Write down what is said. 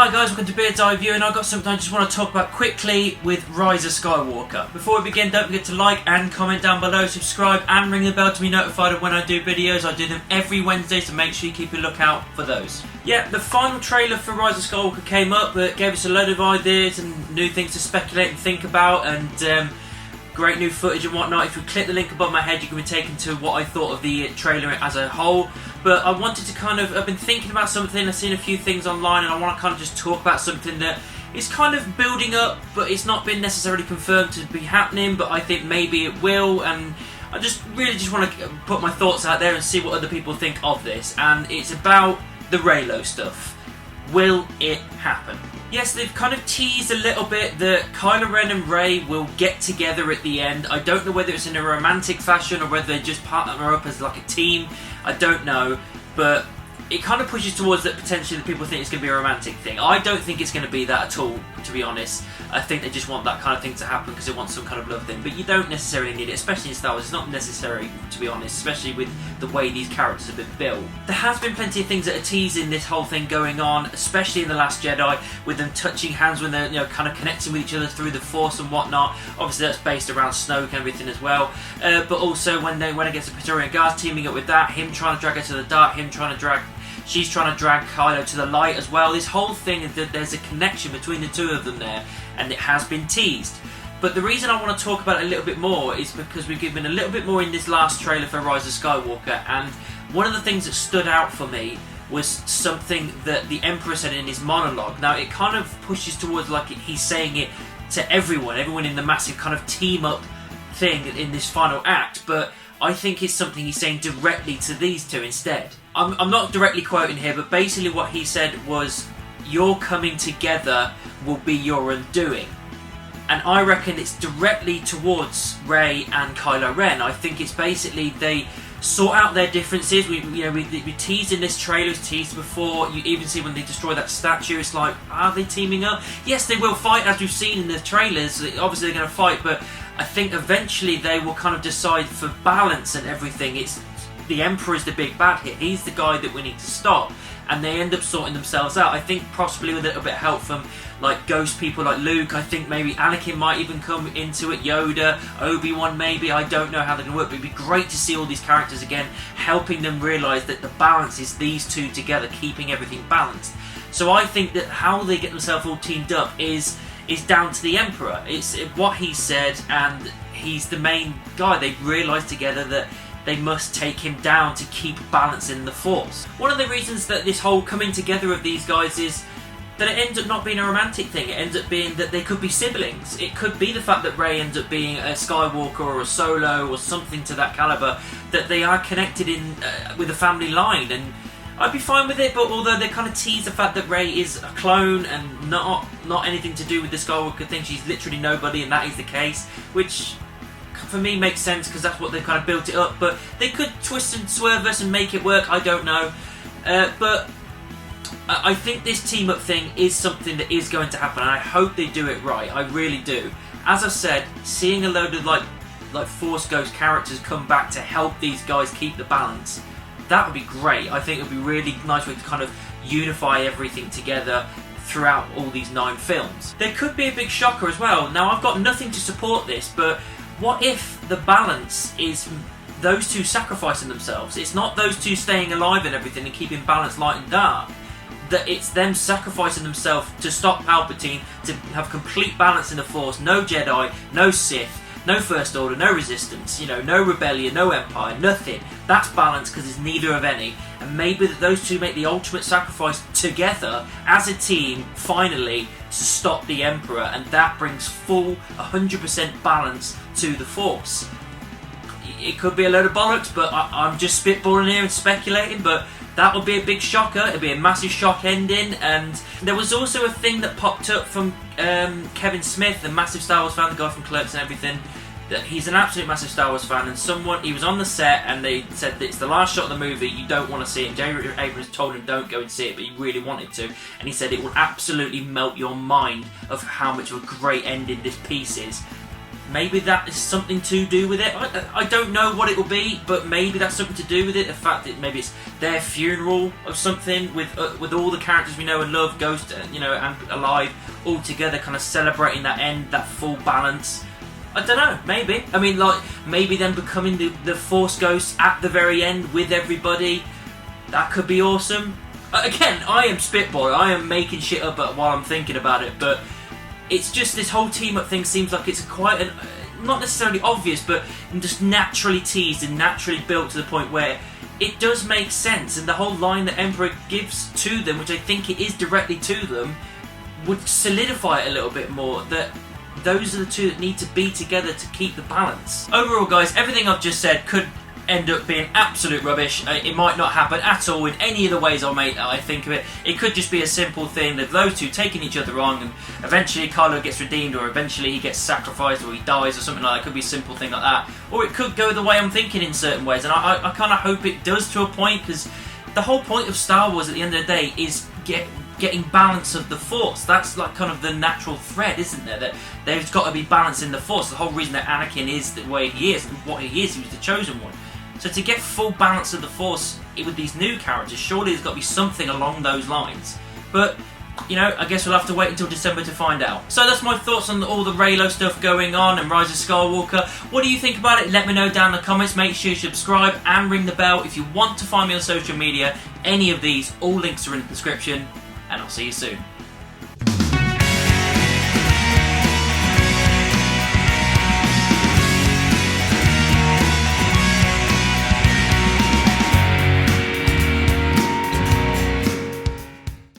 Hi guys, welcome to Beard's Eye View, and I've got something I just want to talk about quickly with Rise of Skywalker. Before we begin, don't forget to like and comment down below, subscribe and ring the bell to be notified of when I do videos. I do them every Wednesday, so make sure you keep a lookout for those. Yeah, the final trailer for Rise of Skywalker came up that gave us a load of ideas and new things to speculate and think about, and great new footage and whatnot. If you click the link above my head, you can be taken to what I thought of the trailer as a whole. But I wanted to I've been thinking about something, I've seen a few things online, and I want to kind of just talk about something that is kind of building up, but it's not been necessarily confirmed to be happening, but I think maybe it will, and I just want to put my thoughts out there and see what other people think of this. And it's about the Reylo stuff. Will it happen? Yes, they've kind of teased a little bit that Kylo Ren and Rey will get together at the end. I don't know whether it's in a romantic fashion or whether they just partner up as like a team. I don't know, but it kind of pushes towards that potentially that people think it's going to be a romantic thing. I don't think it's going to be that at all, to be honest. I think they just want that kind of thing to happen because they want some kind of love thing. But you don't necessarily need it, especially in Star Wars. It's not necessary, to be honest, especially with the way these characters have been built. There has been plenty of things that are teasing this whole thing going on, especially in The Last Jedi, with them touching hands when they're kind of connecting with each other through the Force and whatnot. Obviously that's based around Snoke and everything as well. But also when it gets to Praetorian Guards, teaming up with that, him trying to drag her to the dark, she's trying to drag Kylo to the light as well. This whole thing, there's a connection between the two of them there, and it has been teased. But the reason I want to talk about it a little bit more is because we've given a little bit more in this last trailer for Rise of Skywalker, and one of the things that stood out for me was something that the Emperor said in his monologue. Now, it kind of pushes towards like he's saying it to everyone in the massive kind of team-up thing in this final act, but I think it's something he's saying directly to these two instead. I'm not directly quoting here, but basically what he said was, your coming together will be your undoing. And I reckon it's directly towards Rey and Kylo Ren. I think it's basically they sort out their differences. We teased in this trailer, it's teased before. You even see when they destroy that statue, it's like, are they teaming up? Yes, they will fight, as we've seen in the trailers. Obviously they're going to fight, but I think eventually they will kind of decide for balance and everything. It's the Emperor is the big bad here. He's the guy that we need to stop. And they end up sorting themselves out. I think possibly with a little bit of help from like ghost people like Luke. I think maybe Anakin might even come into it, Yoda, Obi-Wan maybe. I don't know how they're going to work, but it'd be great to see all these characters again, helping them realise that the balance is these two together, keeping everything balanced. So I think that how they get themselves all teamed up is down to the Emperor. It's what he said, and he's the main guy. They realise together that they must take him down to keep balance in the Force. One of the reasons that this whole coming together of these guys is that it ends up not being a romantic thing. It ends up being that they could be siblings. It could be the fact that Rey ends up being a Skywalker or a Solo or something to that caliber, that they are connected in with a family line, and I'd be fine with it. But although they kind of tease the fact that Rey is a clone and not anything to do with the Skywalker thing, she's literally nobody, and that is the case, which for me makes sense because that's what they've kind of built it up. But they could twist and swerve us and make it work, I don't know. But I think this team up thing is something that is going to happen, and I hope they do it right. I really do. As I said, seeing a load of like Force Ghost characters come back to help these guys keep the balance, that would be great. I think it would be a really nice way to kind of unify everything together throughout all these 9 films. There could be a big shocker as well. Now, I've got nothing to support this, but what if the balance is those two sacrificing themselves? It's not those two staying alive and everything and keeping balance light and dark. That it's them sacrificing themselves to stop Palpatine, to have complete balance in the Force. No Jedi, no Sith, no First Order, no Resistance, no Rebellion, no Empire, nothing. That's balance because it's neither of any. And maybe that those two make the ultimate sacrifice together as a team, finally, to stop the Emperor, and that brings full 100% balance to the Force. It could be a load of bollocks, but I'm just spitballing here and speculating, but that would be a big shocker. It'd be a massive shock ending. And there was also a thing that popped up from Kevin Smith, the massive Star Wars fan, the guy from Clerks and everything, that he's an absolute massive Star Wars fan, and he was on the set and they said that it's the last shot of the movie, you don't want to see it. And J.J. Abrams told him don't go and see it, but he really wanted to, and he said it will absolutely melt your mind of how much of a great ending this piece is. maybe that is something to do with it. I don't know what it will be, but maybe that's something to do with it. The fact that maybe it's their funeral of something with all the characters we know and love, Ghost, and Alive, all together, kind of celebrating that end, that full balance. I don't know, maybe. I mean, like, maybe them becoming the Force Ghosts at the very end with everybody. That could be awesome. Again, I am spitballing. I am making shit up while I'm thinking about it, but it's just this whole team-up thing seems like it's quite an... not necessarily obvious, but just naturally teased and naturally built to the point where it does make sense, and the whole line that Emperor gives to them, which I think it is directly to them, would solidify it a little bit more, that those are the two that need to be together to keep the balance. Overall, guys, everything I've just said could end up being absolute rubbish. It might not happen at all in any of the ways I think of it. It could just be a simple thing that those two taking each other on, and eventually Kylo gets redeemed, or eventually he gets sacrificed, or he dies, or something like that. It could be a simple thing like that. Or it could go the way I'm thinking in certain ways, and I kind of hope it does to a point, because the whole point of Star Wars at the end of the day is getting balance of the Force. That's like kind of the natural thread, isn't there? That there's got to be balance in the Force. The whole reason that Anakin is the way he is, and what he is, he was the chosen one. So to get full balance of the Force with these new characters, surely there's got to be something along those lines. But, I guess we'll have to wait until December to find out. So that's my thoughts on all the Reylo stuff going on and Rise of Skywalker. What do you think about it? Let me know down in the comments. Make sure you subscribe and ring the bell if you want to find me on social media. Any of these, all links are in the description. And I'll see you soon.